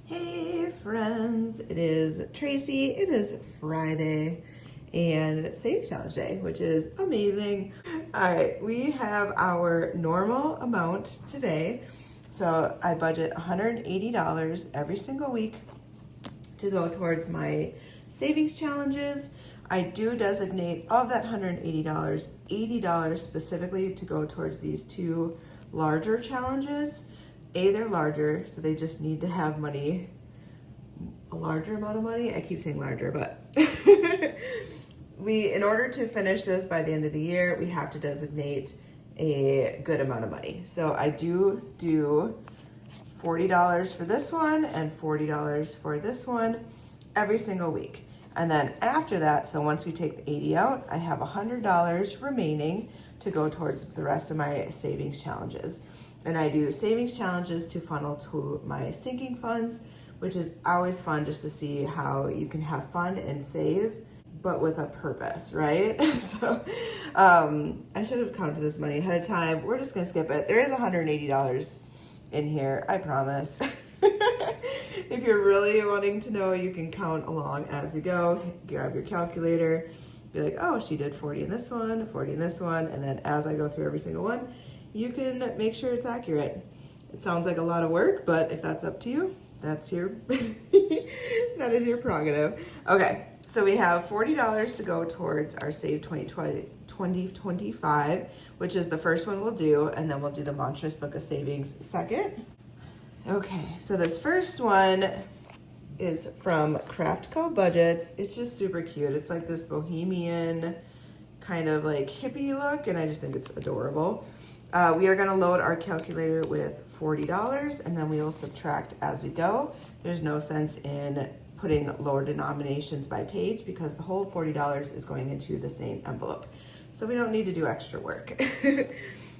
Hey friends, it is Tracy. It is Friday and savings challenge day, which is amazing. All right, we have our normal amount today. So I budget $180 every single week to go towards my savings challenges. I do designate of that $180, $80 specifically to go towards these two larger challenges. They're larger, so they just need to have money, a larger amount of money. I keep saying larger, but in order to finish this by the end of the year, we have to designate a good amount of money. So I do $40 for this one and $40 for this one every single week. And then after that, so once we take the 80 out, I have $100 remaining to go towards the rest of my savings challenges. And I do savings challenges to funnel to my sinking funds, which is always fun just to see how you can have fun and save, but with a purpose, right? So I should have counted this money ahead of time. We're just gonna skip it. There is $180 in here, I promise. If you're really wanting to know, you can count along as we go. Grab your calculator, be like, oh, she did 40 in this one, 40 in this one, and then as I go through every single one, you can make sure it's accurate. It sounds like a lot of work, but if that's up to you, that's your, that is your prerogative. Okay, so we have $40 to go towards our Save 2025, which is the first one we'll do, and then we'll do the Monstrous Book of Savings second. Okay, so this first one is from GoldenGirlBudgets. It's just super cute. It's like this Bohemian kind of like hippie look, and I just think it's adorable. We are gonna load our calculator with $40, and then we will subtract as we go. There's no sense in putting lower denominations by page because the whole $40 is going into the same envelope. So we don't need to do extra work.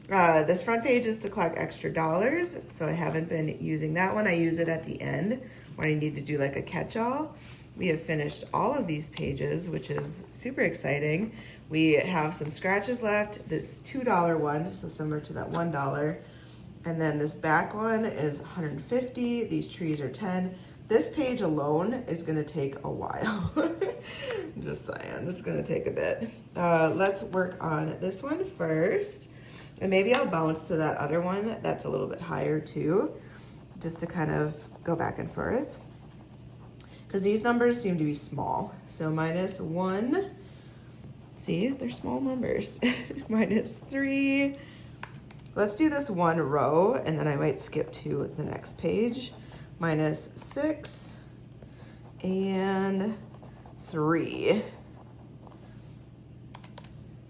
This front page is to collect extra dollars, so I haven't been using that one. I use it at the end when I need to do like a catch-all. We have finished all of these pages, which is super exciting. We have some scratches left, this $2 one, so similar to that $1. And then this back one is 150, these trees are 10. This page alone is gonna take a while. Just saying, it's gonna take a bit. Let's work on this one first. And maybe I'll bounce to that other one that's a little bit higher too, just to kind of go back and forth. Because these numbers seem to be small. So -1, see, they're small numbers. -3. Let's do this one row, and then I might skip to the next page. -6 and 3.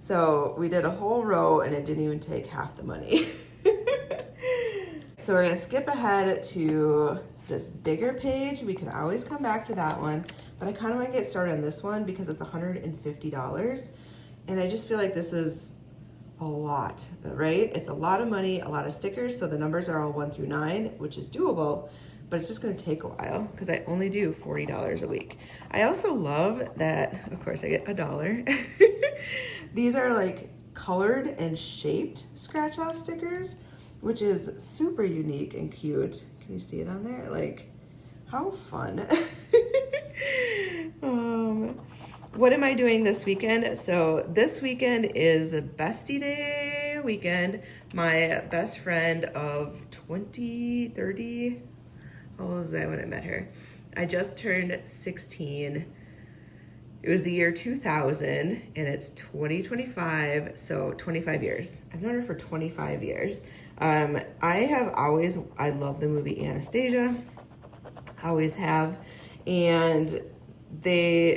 So we did a whole row and it didn't even take half the money. So we're gonna skip ahead to this bigger page. We can always come back to that one, but I kind of want to get started on this one because it's $150. And I just feel like this is a lot, right? It's a lot of money, a lot of stickers. So the numbers are all 1 through 9, which is doable, but it's just gonna take a while because I only do $40 a week. I also love that, of course, I get $1. These are like colored and shaped scratch off stickers, which is super unique and cute. Can you see it on there? Like, how fun. What am I doing this weekend? So this weekend is a Bestie Day weekend. My best friend of 30, how old was I when I met her? I just turned 16. It was the year 2000 and it's 2025, so 25 years. I've known her for 25 years. I love the movie Anastasia, always have. And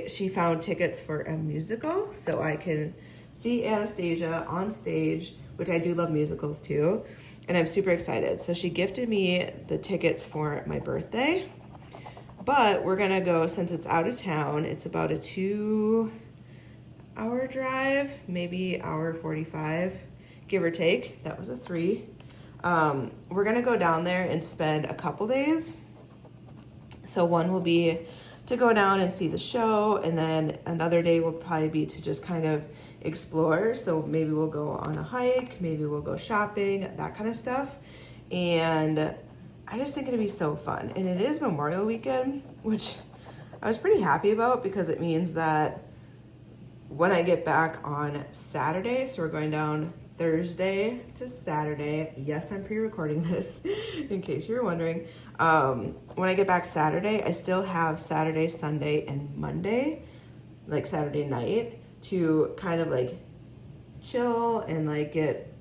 she found tickets for a musical, so I can see Anastasia on stage, which I do love musicals too. And I'm super excited. So she gifted me the tickets for my birthday. But we're gonna go, since it's out of town, it's about a 2-hour drive, maybe hour 45, give or take. That was a 3. We're gonna go down there and spend a couple days. So one will be to go down and see the show, and then another day will probably be to just kind of explore. So maybe we'll go on a hike, maybe we'll go shopping, that kind of stuff. And I just think it'd be so fun. And it is Memorial Weekend, which I was pretty happy about because it means that when I get back on Saturday, so we're going down Thursday to Saturday. Yes, I'm pre-recording this in case you were wondering. When I get back Saturday, I still have Saturday, Sunday, and Monday, like Saturday night, to kind of like chill and like get,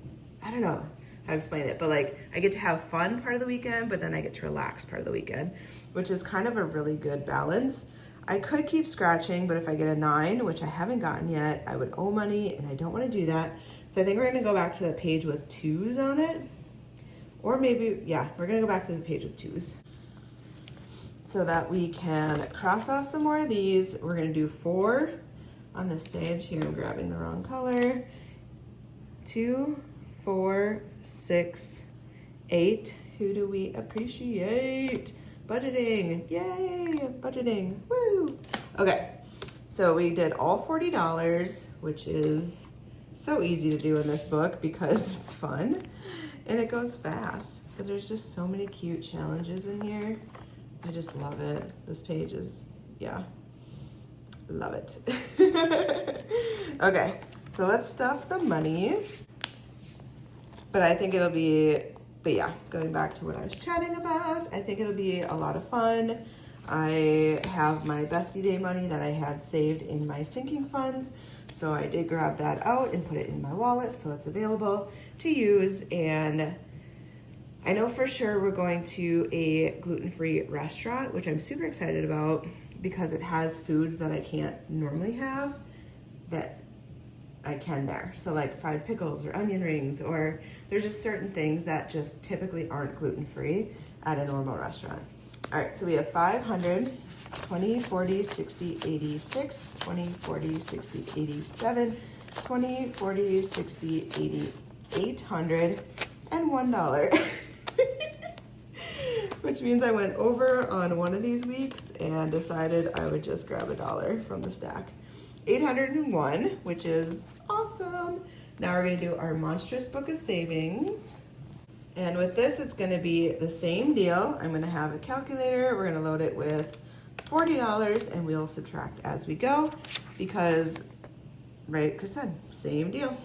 I don't know how to explain it, but like I get to have fun part of the weekend, but then I get to relax part of the weekend, which is kind of a really good balance. I could keep scratching, but if I get a 9, which I haven't gotten yet, I would owe money and I don't want to do that. So I think we're gonna go back to the page with 2s on it. Or maybe, yeah, we're gonna go back to the page with 2s. So that we can cross off some more of these. We're gonna do 4 on this page. Here, I'm grabbing the wrong color. 2, 4, 6, 8. Who do we appreciate? Budgeting, yay, budgeting, woo. Okay, so we did all $40, which is so easy to do in this book because it's fun and it goes fast. But there's just so many cute challenges in here. I just love it. This page is, yeah, love it. Okay, so let's stuff the money. But I think it'll be, but yeah, going back to what I was chatting about, I think it'll be a lot of fun. I have my Bestie Day money that I had saved in my sinking funds. So I did grab that out and put it in my wallet so it's available to use. And I know for sure we're going to a gluten-free restaurant, which I'm super excited about because it has foods that I can't normally have that I can there. So like fried pickles or onion rings, or there's just certain things that just typically aren't gluten-free at a normal restaurant. All right, so we have 500, 20, 40, 60, 86, 20, 40, 60, 87, 20, 40, 60, 80, 800, and $1. Which means I went over on one of these weeks and decided I would just grab $1 from the stack. 801, which is awesome. Now we're gonna do our Monstrous Book of Savings. And with this, it's gonna be the same deal. I'm gonna have a calculator. We're gonna load it with $40 and we'll subtract as we go because, right, because I said, same deal.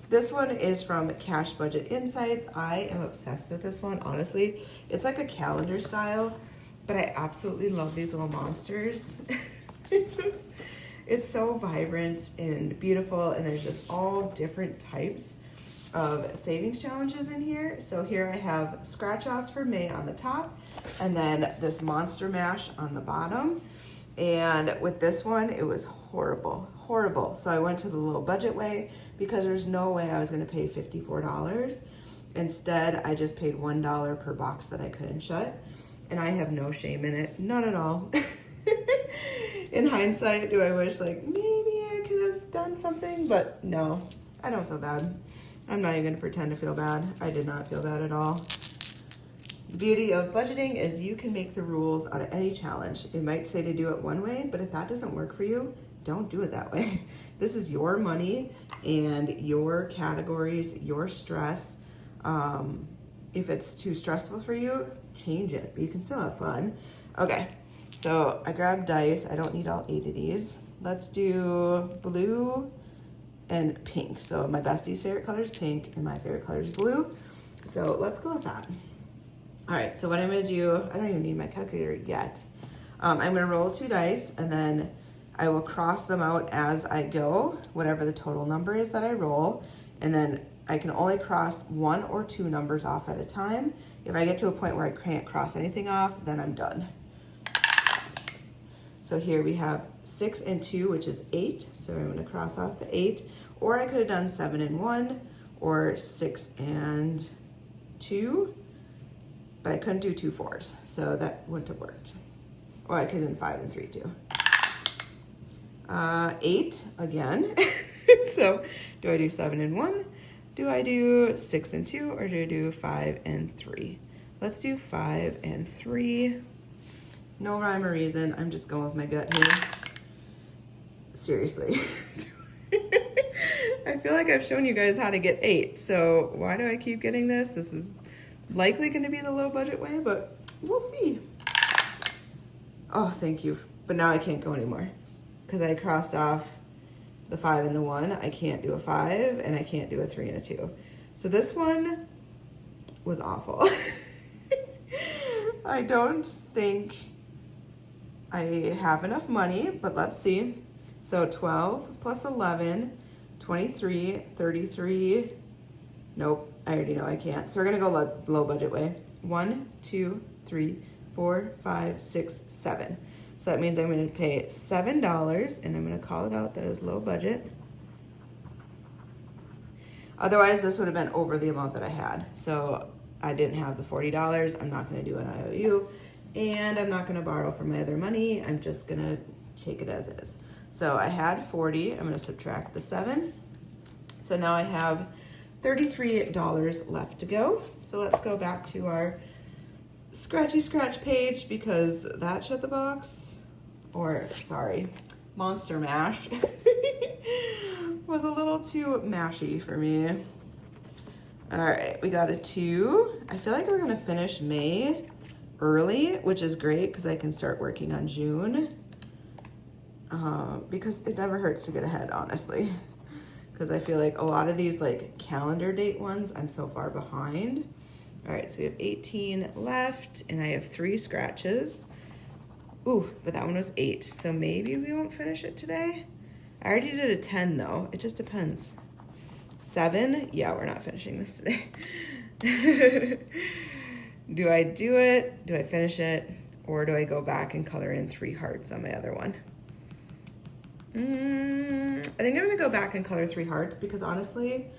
This one is from Cash Budget Insights. I am obsessed with this one, honestly. It's like a calendar style, but I absolutely love these little monsters. It's so vibrant and beautiful, and there's just all different types of savings challenges in here. So here I have scratch offs for May on the top, and then this Monster Mash on the bottom. And with this one, it was horrible, horrible. So I went to the low budget way because there's no way I was gonna pay $54. Instead, I just paid $1 per box that I couldn't shut. And I have no shame in it, none at all. In hindsight, do I wish like maybe I could have done something? But no, I don't feel bad. I'm not even gonna pretend to feel bad. I did not feel bad at all. The beauty of budgeting is you can make the rules out of any challenge. It might say to do it one way, but if that doesn't work for you, don't do it that way. This is your money and your categories, your stress. If it's too stressful for you, change it, but you can still have fun. Okay. So I grabbed dice. I don't need all 8 of these. Let's do blue and pink. So my bestie's favorite color is pink and my favorite color is blue. So let's go with that. All right, so what I'm gonna do, I don't even need my calculator yet. I'm gonna roll 2 dice and then I will cross them out as I go, whatever the total number is that I roll. And then I can only cross 1 or 2 numbers off at a time. If I get to a point where I can't cross anything off, then I'm done. So here we have 6 and 2, which is 8. So I'm gonna cross off the 8. Or I could have done 7 and 1, or 6 and 2, but I couldn't do 2 4s, so that wouldn't have worked. Or I could have done 5 and 3 too. 8 again. So do I do 7 and 1? Do I do 6 and 2, or do I do 5 and 3? Let's do 5 and 3. No rhyme or reason. I'm just going with my gut here. Seriously. I feel like I've shown you guys how to get 8. So why do I keep getting this? This is likely gonna be the low budget way, but we'll see. Oh, thank you. But now I can't go anymore because I crossed off the 5 and the 1. I can't do a 5 and I can't do a 3 and a 2. So this one was awful. I don't think I have enough money, but let's see. So 12 plus 11, 23, 33. Nope, I already know I can't. So we're gonna go low budget way. 1, 2, 3, 4, 5, 6, 7. So that means I'm gonna pay $7 and I'm gonna call it out that it was low budget. Otherwise, this would have been over the amount that I had. So I didn't have the $40. I'm not gonna do an IOU and I'm not gonna borrow from my other money. I'm just gonna take it as is. So I had 40, I'm gonna subtract the 7. So now I have $33 left to go. So let's go back to our scratchy scratch page because that shut the box, or sorry, Monster Mash was a little too mashy for me. All right, we got a 2. I feel like we're gonna finish May early, which is great because I can start working on June. Because it never hurts to get ahead, honestly. Because I feel like a lot of these like calendar date ones, I'm so far behind. All right, so we have 18 left and I have 3 scratches. Ooh, but that one was 8. So maybe we won't finish it today. I already did a 10 though. It just depends. 7, yeah, we're not finishing this today. Do I do it? Do I finish it? Or do I go back and color in 3 hearts on my other one? I think I'm gonna go back and color 3 hearts because honestly,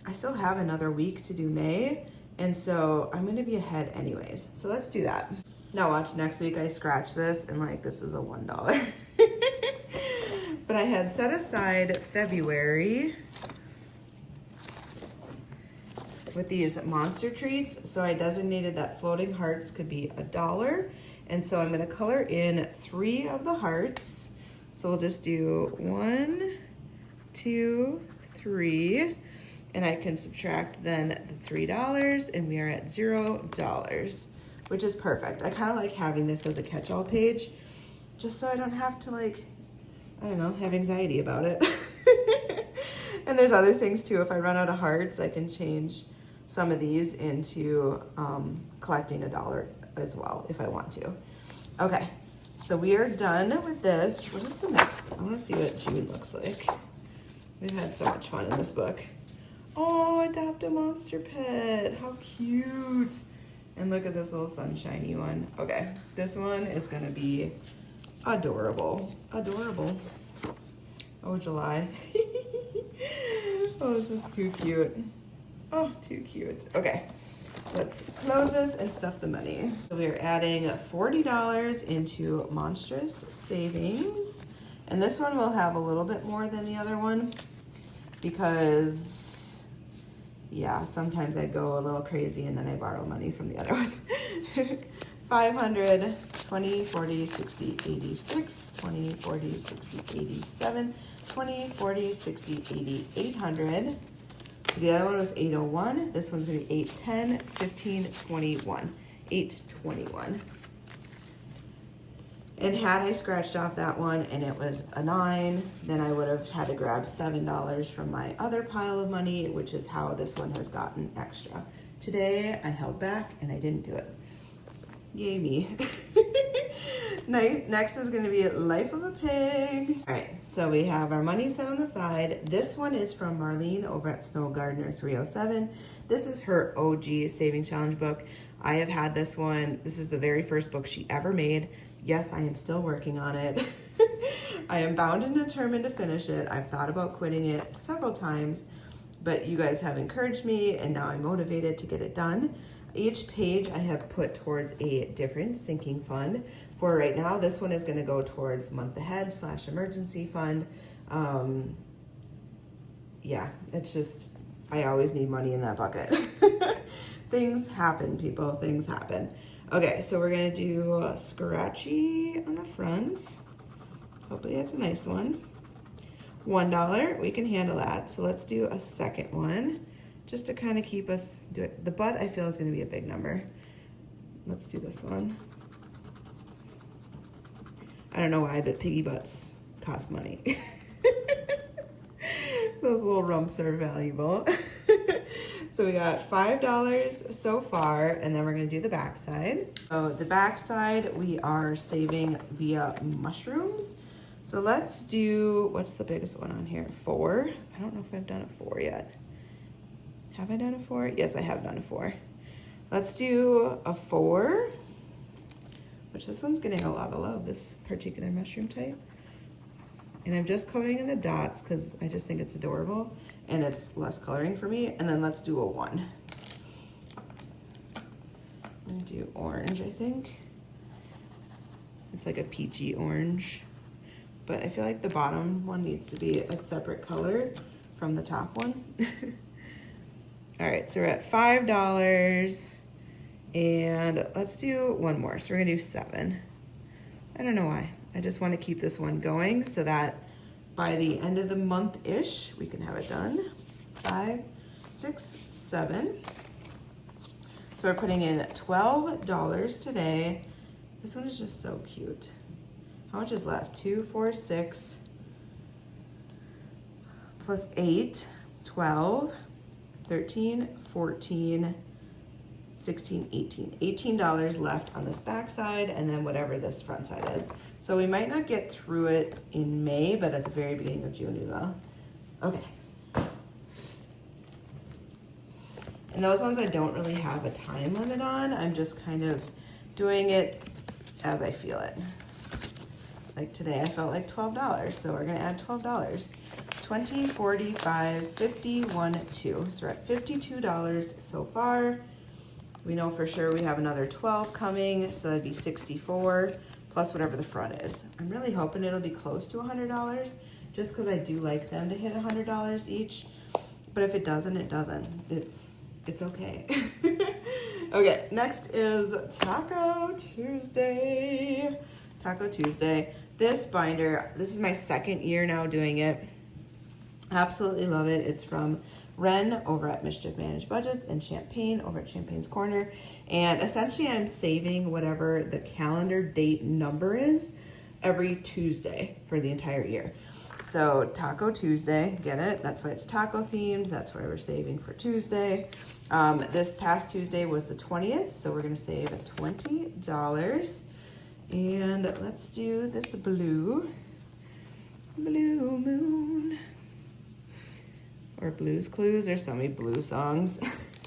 I still have another week to do May. And so I'm gonna be ahead anyways. So let's do that. Now watch, next week I scratch this and like, this is a $1. But I had set aside February with these monster treats. So I designated that floating hearts could be $1. And so I'm gonna color in 3 of the hearts. So we'll just do 1, 2, 3, and I can subtract then the $3 and we are at $0, which is perfect. I kind of like having this as a catch-all page just so I don't have to like, I don't know, have anxiety about it. And there's other things too. If I run out of hearts, I can change some of these into collecting $1 as well if I want to. Okay. So we are done with this. What is the next? I want to see what June looks like. We've had so much fun in this book. Oh, adopt a monster pet. How cute. And look at this little sunshiny one. Okay, this one is going to be adorable. Adorable. Oh, July. Oh, this is too cute. Oh, too cute. Okay. Let's close this and stuff the money. So we are adding $40 into Monstrous savings. And this one will have a little bit more than the other one because, yeah, sometimes I go a little crazy and then I borrow money from the other one. 500, 20, 40, 60, 86, 20, 40, 60, 87, 20, 40, 60, 80, 800. The other one was 801. This one's gonna be 810, 15, 21, 821. And had I scratched off that one and it was a 9, then I would have had to grab $7 from my other pile of money, which is how this one has gotten extra. Today I held back and I didn't do it. Yay me. Next is gonna be Life of a Pig. All right, so we have our money set on the side. This one is from Marlene over at Snow Gardener 307. This is her OG Saving Challenge book. I have had this one. This is the very first book she ever made. Yes, I am still working on it. I am bound and determined to finish it. I've thought about quitting it several times, but you guys have encouraged me and now I'm motivated to get it done. Each page I have put towards a different sinking fund. For right now, this one is gonna go towards month ahead / emergency fund. Yeah, it's just, I always need money in that bucket. Things happen, people, things happen. Okay, so we're gonna do Scratchy on the front. Hopefully that's a nice one. $1, we can handle that. So let's do a second one. just to kind of keep us do it. The butt I feel is going to be a big number. Let's do this one. I don't know why, but piggy butts cost money. Those little rumps are valuable. So we got $5 so far, and then we're gonna do the back side. So the back side, we are saving via mushrooms. So let's do, what's the biggest one on here? 4. I don't know if I've done a 4 yet. Have I done a 4? Yes, I have done a 4. Let's do a 4, which this one's getting a lot of love, this particular mushroom type. And I'm just coloring in the dots because I just think it's adorable and it's less coloring for me. And then let's do a 1. I'm gonna do orange, I think. It's like a peachy orange, but I feel like the bottom one needs to be a separate color from the top one. All right, so we're at $5 and let's do one more. So we're gonna do 7. I don't know why. I just want to keep this one going so that by the end of the month-ish, we can have it done. 5, 6, 7. So we're putting in $12 today. This one is just so cute. How much is left? 2, 4, 6, plus 8, 12, 13, 14, 16, 18. $18 left on this back side, and then whatever this front side is. So we might not get through it in May, but at the very beginning of June we will. Okay. And those ones I don't really have a time limit on. I'm just kind of doing it as I feel it. Like today I felt like $12, so we're gonna add $12. 20, 45, 50, 1, 2. So we're at $52 so far. We know for sure we have another 12 coming, so that'd be 64 plus whatever the front is. I'm really hoping it'll be close to $100 just because I do like them to hit $100 each. But if it doesn't, it doesn't. It's okay. Okay, next is Taco Tuesday. Taco Tuesday. This binder, this is my second year now doing it. Absolutely love it. It's from Ren over at Mischief Managed Budgets and Champagne over at Champagne's Corner. And essentially I'm saving whatever the calendar date number is every Tuesday for the entire year. So Taco Tuesday, get it? That's why it's taco themed. That's why we're saving for Tuesday. This past Tuesday was the 20th, so we're gonna save $20. And let's do this blue moon. Or Blues Clues, there's so many blue songs.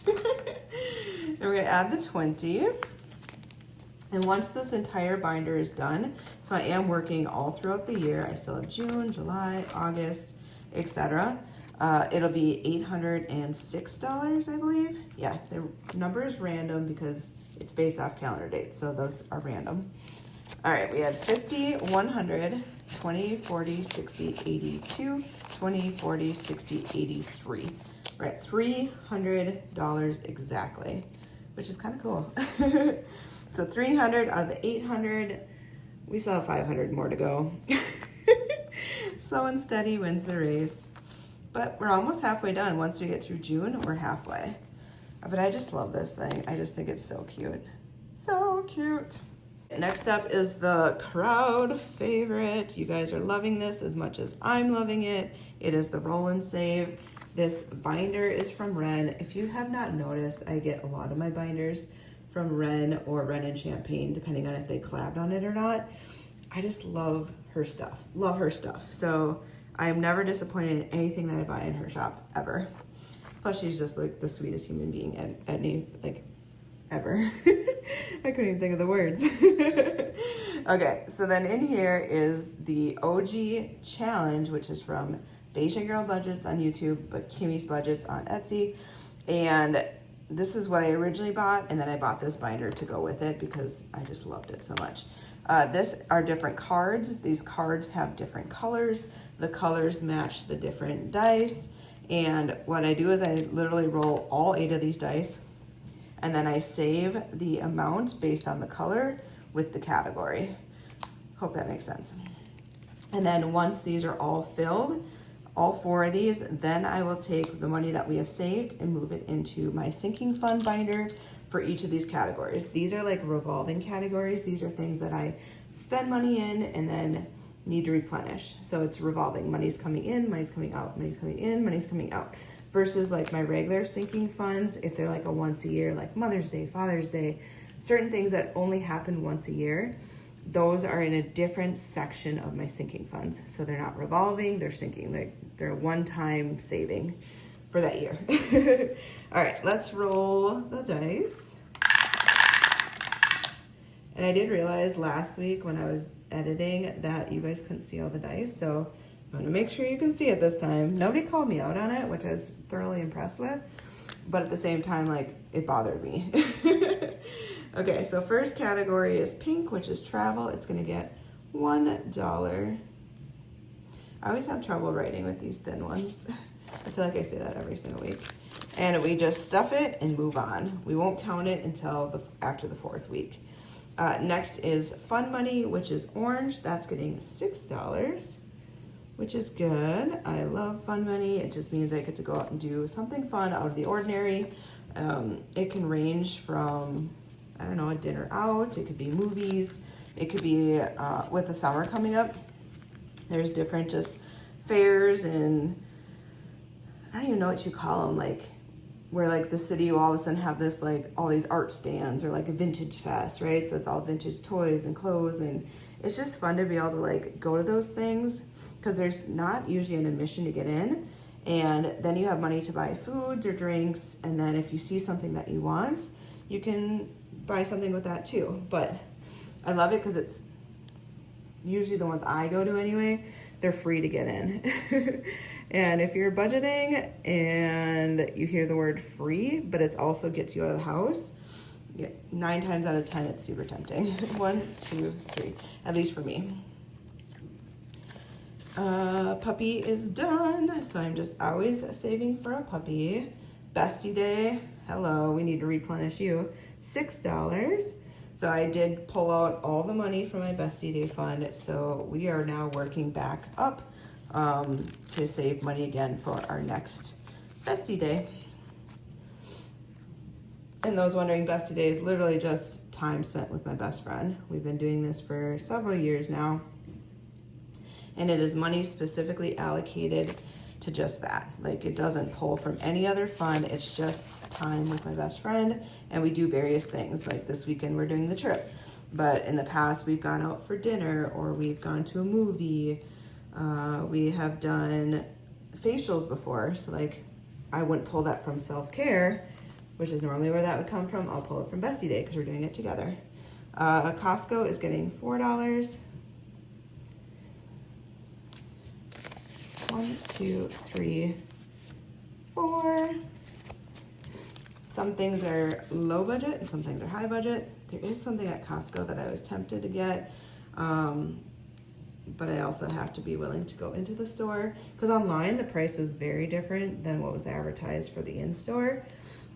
And we're gonna add the 20. And once this entire binder is done, so I am working all throughout the year. I still have June, July, August, etc. It'll be $806, I believe. Yeah, the number is random because it's based off calendar dates, so those are random. All right, we had 50, 100, 20, 40, 60, 82, 20, 40, 60, 83. We're at $300 exactly, which is kind of cool. So 300 out of the 800, we still have 500 more to go. Slow and steady wins the race. But we're almost halfway done. Once we get through June, we're halfway. But I just love this thing. I just think it's so cute. So cute. Next up is the crowd favorite. You guys are loving this as much as I'm loving it. It is the Roll and Save. This binder is from Ren. If you have not noticed, I get a lot of my binders from Ren or Ren and Champagne, depending on if they collabed on it or not. I just love her stuff. Love her stuff. So I'm never disappointed in anything that I buy in her shop, ever. Plus, she's just like the sweetest human being ever. I couldn't even think of the words. Okay, so then in here is the OG challenge, which is from GoldenGirlBudgets on YouTube, but Kimmy's Budgets on Etsy. And this is what I originally bought, and then I bought this binder to go with it because I just loved it so much. This are different cards. These cards have different colors. The colors match the different dice. And what I do is I literally roll all 8 of these dice, and then I save the amount based on the color with the category. Hope that makes sense. And then once these are all filled, all 4 of these, then I will take the money that we have saved and move it into my sinking fund binder for each of these categories. These are like revolving categories. These are things that I spend money in and then need to replenish. So it's revolving. Money's coming in, money's coming out, money's coming in, money's coming out. Versus like my regular sinking funds, if they're like a once a year, like Mother's Day, Father's Day, certain things that only happen once a year, those are in a different section of my sinking funds. So they're not revolving, they're sinking. They're a one-time saving for that year. All right, let's roll the dice. And I did realize last week when I was editing that you guys couldn't see all the dice. So I'm gonna make sure you can see it this time. Nobody called me out on it, which I was thoroughly impressed with. But at the same time, like, it bothered me. Okay, so first category is pink, which is travel. It's gonna get $1. I always have trouble writing with these thin ones. I feel like I say that every single week. And we just stuff it and move on. We won't count it until after the 4th week. Next is fun money, which is orange. That's getting $6, which is good. I love fun money. It just means I get to go out and do something fun out of the ordinary. It can range from, I don't know, a dinner out. It could be movies. It could be, with the summer coming up, there's different just fairs and I don't even know what you call them, like where like the city will all of a sudden have this like all these art stands or like a vintage fest, right? So it's all vintage toys and clothes, and it's just fun to be able to like go to those things because there's not usually an admission to get in, and then you have money to buy foods or drinks, and then if you see something that you want, you can buy something with that too. But I love it because it's usually the ones I go to anyway, they're free to get in. And if you're budgeting and you hear the word free, but it also gets you out of the house, 9 times out of 10, it's super tempting. 1, 2, 3, at least for me. Puppy is done, so I'm just always saving for a puppy. Bestie Day, hello, we need to replenish you. $6. So I did pull out all the money from my Bestie Day fund, so we are now working back up to save money again for our next Bestie Day. And those wondering, Bestie Day is literally just time spent with my best friend. We've been doing this for several years now, and it is money specifically allocated to just that. Like, it doesn't pull from any other fund. It's just time with my best friend, and we do various things. Like this weekend we're doing the trip, but in the past we've gone out for dinner or we've gone to a movie. We have done facials before, so like I wouldn't pull that from self-care, which is normally where that would come from. I'll pull it from Bestie Day because we're doing it together. Costco is getting $4. 1, 2, 3, 4. Some things are low budget and some things are high budget. There is something at Costco that I was tempted to get, but I also have to be willing to go into the store because online the price was very different than what was advertised for the in-store.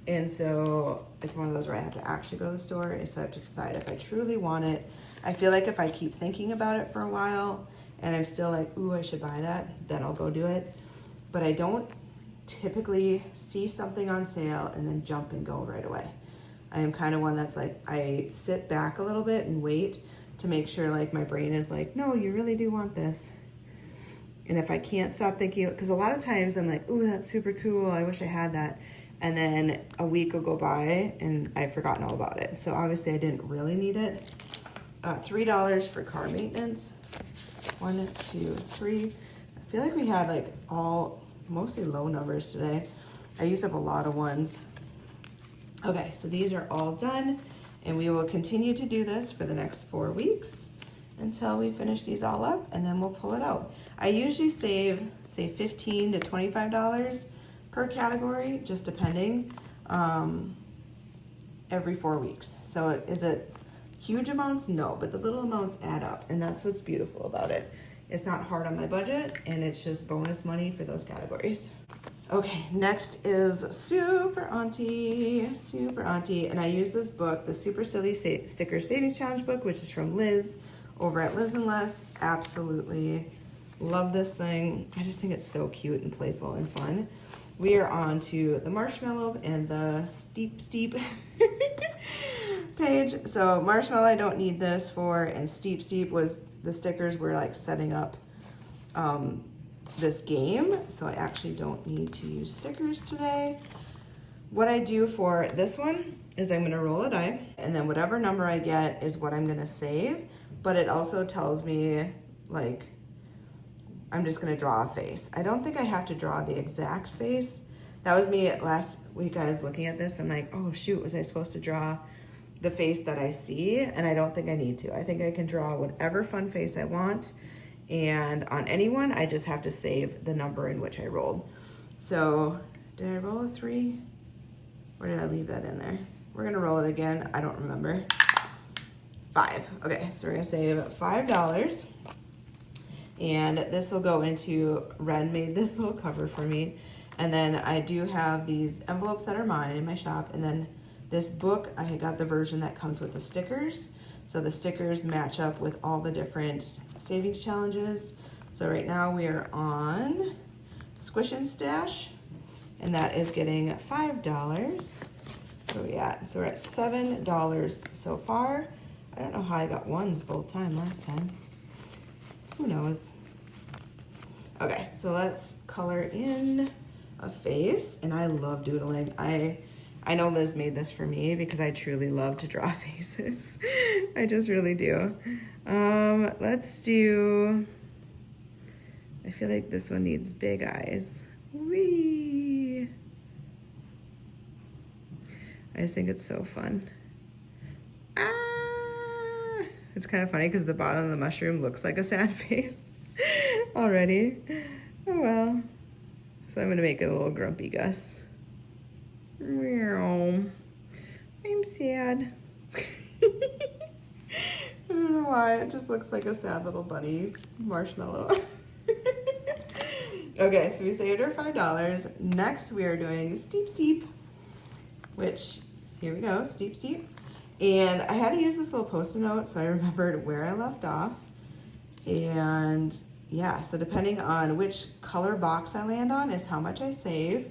And so it's one of those where I have to actually go to the store, and so I have to decide if I truly want it. I feel like if I keep thinking about it for a while and I'm still like, ooh, I should buy that, then I'll go do it. But I don't typically see something on sale and then jump and go right away. I am kind of one that's like, I sit back a little bit and wait to make sure like my brain is like, no, you really do want this. And if I can't stop thinking, because a lot of times I'm like, ooh, that's super cool, I wish I had that. And then a week will go by and I've forgotten all about it. So obviously I didn't really need it. $3 for car maintenance. 1, 2, 3. I feel like we had like all mostly low numbers today. I used up a lot of ones. Okay, so these are all done, and we will continue to do this for the next 4 weeks until we finish these all up, and then we'll pull it out. I usually save, say, $15 to $25 per category, just depending, every 4 weeks. So is it huge amounts? No, but the little amounts add up, and that's what's beautiful about it. It's not hard on my budget, and it's just bonus money for those categories. Okay, next is Super Auntie, and I use this book, the Super Silly Sticker Savings Challenge book, which is from Liz over at Liz and Less. Absolutely Love this thing. I just think it's so cute and playful and fun. We are on to the marshmallow and the steep page. So marshmallow, I don't need this for, and steep was the stickers we're like setting up this game. So I actually don't need to use stickers today. What I do for this one is I'm gonna roll a die, and then whatever number I get is what I'm gonna save, but it also tells me, like, I'm just gonna draw a face. I don't think I have to draw the exact face. That was me last week. I was looking at this, I'm like, oh shoot, was I supposed to draw the face that I see? And I don't think I need to. I think I can draw whatever fun face I want, and on anyone, I just have to save the number in which I rolled. So, did I roll a 3? Or did I leave that in there? We're gonna roll it again. I don't remember. 5. Okay, so we're gonna save $5. And this will go into, Ren made this little cover for me. And then I do have these envelopes that are mine in my shop. And then this book, I got the version that comes with the stickers. So the stickers match up with all the different savings challenges. So right now we are on Squish and Stash, and that is getting $5. Where are we at? So we're at $7 so far. I don't know how I got ones both time last time. Who knows? Okay, so let's color in a face, and I love doodling. I know Liz made this for me because I truly love to draw faces. I just really do. Let's do, I feel like this one needs big eyes. Whee! I just think it's so fun. Ah! It's kind of funny because the bottom of the mushroom looks like a sad face already. Oh well. So I'm gonna make it a little grumpy Gus. Meow. I'm sad. I don't know why, it just looks like a sad little bunny marshmallow. Okay, so we saved our $5. Next we are doing steep, which, here we go, steep. And I had to use this little Post-it note so I remembered where I left off. And yeah, so depending on which color box I land on is how much I save.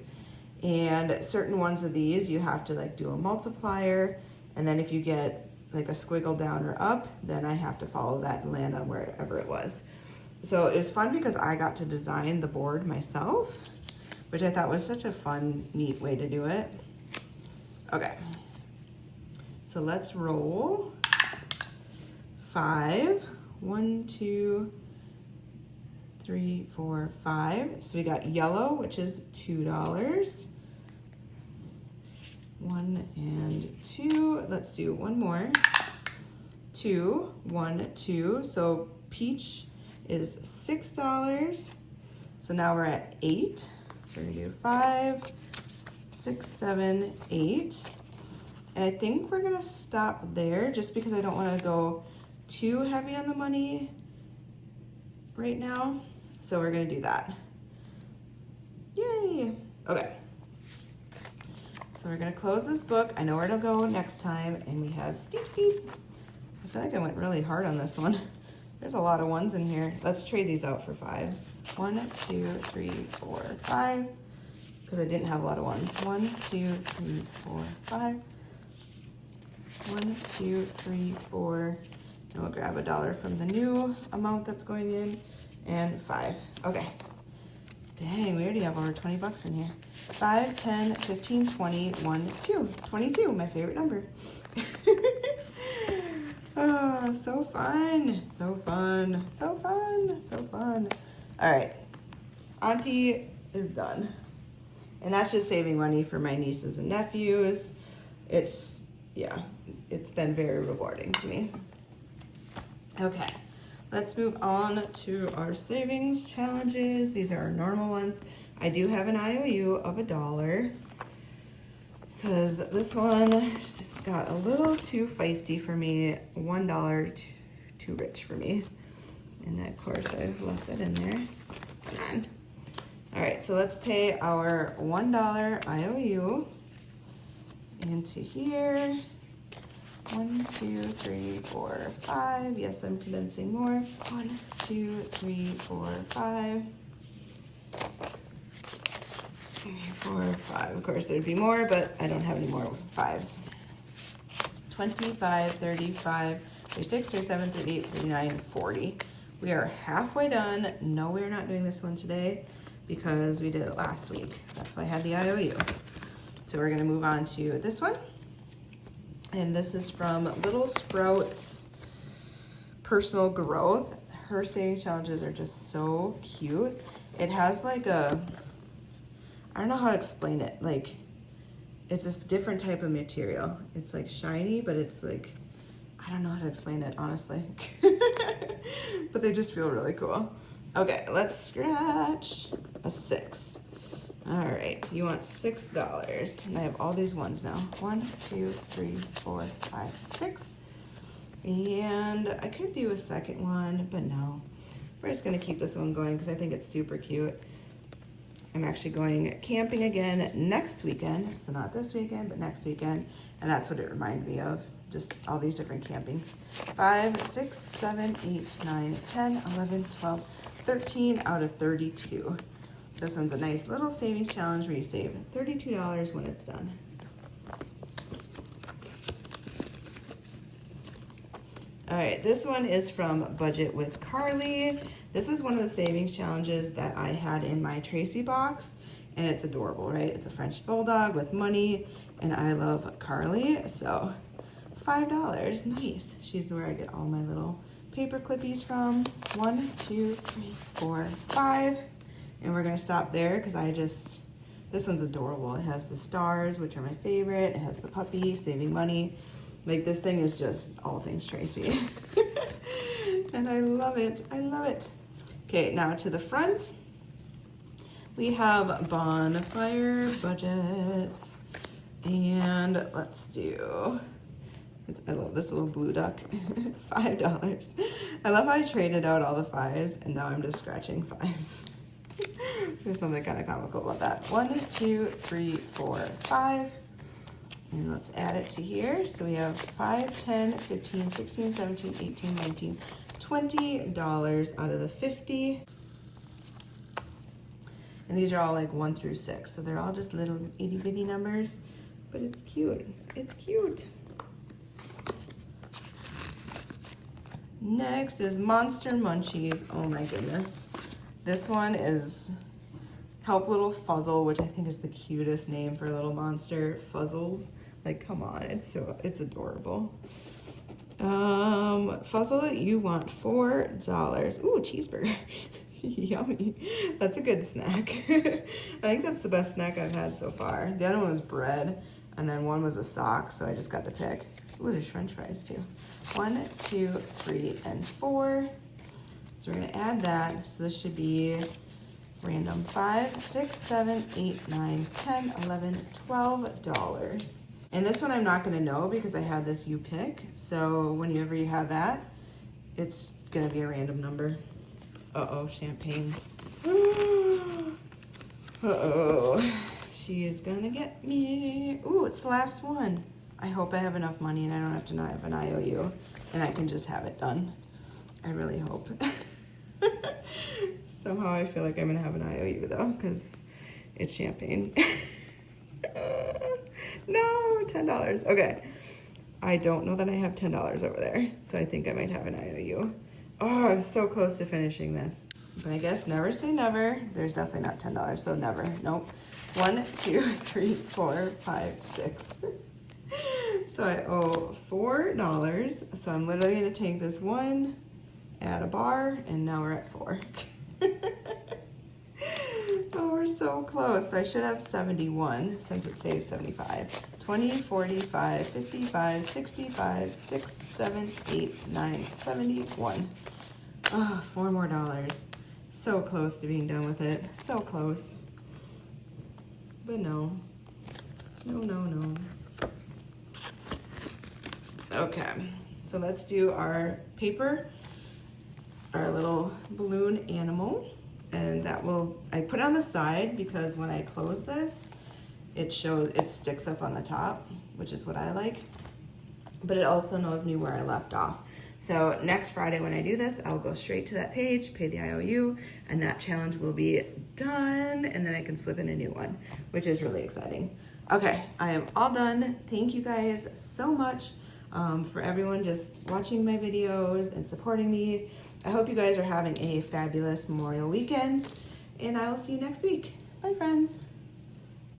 And certain ones of these, you have to like do a multiplier. And then if you get like a squiggle down or up, then I have to follow that and land on wherever it was. So it was fun because I got to design the board myself, which I thought was such a fun, neat way to do it. Okay, so let's roll 5. 1, 2, 3, 4, 5. So we got yellow, which is $2. 1 and 2. Let's do one more. 2, 1, 2. So peach is $6. So now we're at 8. So we're gonna do 5, 6, 7, 8. And I think we're gonna stop there just because I don't wanna go too heavy on the money right now. So we're gonna do that. Yay! Okay. So we're gonna close this book. I know where to go next time, and we have steep. I feel like I went really hard on this one. There's a lot of ones in here. Let's trade these out for 5s. 1, 2, 3, 4, 5. Because I didn't have a lot of ones. 1, 2, 3, 4, 5. 1, 2, 3, 4. And we'll grab $1 from the new amount that's going in. And 5. Okay. Dang, we already have over 20 bucks in here. 5, 10, 15, 20, 1, 2. 22, my favorite number. Oh, so fun. So fun. So fun. So fun. All right. Auntie is done. And that's just saving money for my nieces and nephews. It's, yeah, it's been very rewarding to me. Okay, let's move on to our savings challenges. These are our normal ones. I do have an IOU of $1 because this one just got a little too feisty for me. $1 too rich for me. And of course I've left that in there. Come on. All right, so let's pay our $1 IOU into here. 1, 2, 3, 4, 5. Yes, I'm condensing more. 1, 2, 3, 4, 5. 3, 4, 5. Of course, there'd be more, but I don't have any more 5s. 25, 35, 36, 37, 38, 39, 40. We are halfway done. No, we're not doing this one today because we did it last week. That's why I had the IOU. So we're gonna move on to this one. And this is from Little Sprouts Personal Growth. Her savings challenges are just so cute. It has like a, I don't know how to explain it. Like, it's this different type of material. It's like shiny, but it's like, I don't know how to explain it, honestly. But they just feel really cool. Okay, let's scratch a 6. All right, you want $6. And I have all these ones now. 1, 2, 3, 4, 5, 6. And I could do a second one, but no. We're just gonna keep this one going because I think it's super cute. I'm actually going camping again next weekend. So not this weekend, but next weekend. And that's what it reminded me of. Just all these different camping. 5, 6, 7, 8, 9, 10, 11, 12, 13 out of 32. This one's a nice little savings challenge where you save $32 when it's done. All right, this one is from Budget with Carly. This is one of the savings challenges that I had in my Tracey box, and it's adorable, right? It's a French bulldog with money, and I love Carly, so $5, nice. She's where I get all my little paper clippies from. 1, 2, 3, 4, 5. And we're gonna stop there because this one's adorable. It has the stars, which are my favorite. It has the puppy, saving money. Like, this thing is just all things Tracey. And I love it, I love it. Okay, now to the front. We have Bonfire Budgets. And let's do, I love this little blue duck, $5. I love how I traded out all the 5s and now I'm just scratching 5s. There's something kind of comical about that. 1, 2, 3, 4, 5. And let's add it to here. So we have 5, 10, 15, 16, 17, 18, 19, $20 out of the 50. And these are all like 1 through 6. So they're all just little itty bitty numbers, but it's cute. It's cute. Next is Monster Munchies. Oh my goodness. This one is Help Little Fuzzle, which I think is the cutest name for a little monster. Fuzzles. Like, come on, it's adorable. Fuzzle, you want $4. Ooh, cheeseburger. Yummy. That's a good snack. I think that's the best snack I've had so far. The other one was bread, and then one was a sock, so I just got to pick. Ooh, there's french fries too. 1, 2, 3, and 4. So we're gonna add that. So this should be random 5, 6, 7, 8, 9, 10, 11, $12. And this one I'm not gonna know because I had this you pick. So whenever you have that, it's gonna be a random number. Uh-oh, champagnes. Uh-oh, she is gonna get me. Ooh, it's the last one. I hope I have enough money and I don't have to not have an IOU and I can just have it done. I really hope. Somehow I feel like I'm gonna have an IOU though, because it's champagne. No, $10. Okay. I don't know that I have $10 over there, so I think I might have an IOU. Oh, I'm so close to finishing this. But I guess never say never. There's definitely not $10, so never. Nope. 1, 2, 3, 4, 5, 6. So I owe $4. So I'm literally gonna take this one, add a bar, and now we're at 4. Oh, we're so close. I should have 71 since it saved 75. 20, 45, 55, 65, 6, 7, 8, 9, 71. Oh, $4 more. So close to being done with it. So close. But no. No, no, no. Okay, so let's do our paper, our little balloon animal. And that will, I put it on the side because when I close this, it sticks up on the top, which is what I like. but it also knows me where I left off. So next Friday when I do this, I'll go straight to that page, pay the IOU, and that challenge will be done, and then I can slip in a new one, which is really exciting. Okay, I am all done. Thank you guys so much for everyone just watching my videos and supporting me. I hope you guys are having a fabulous Memorial weekend, and I will see you next week. Bye, friends.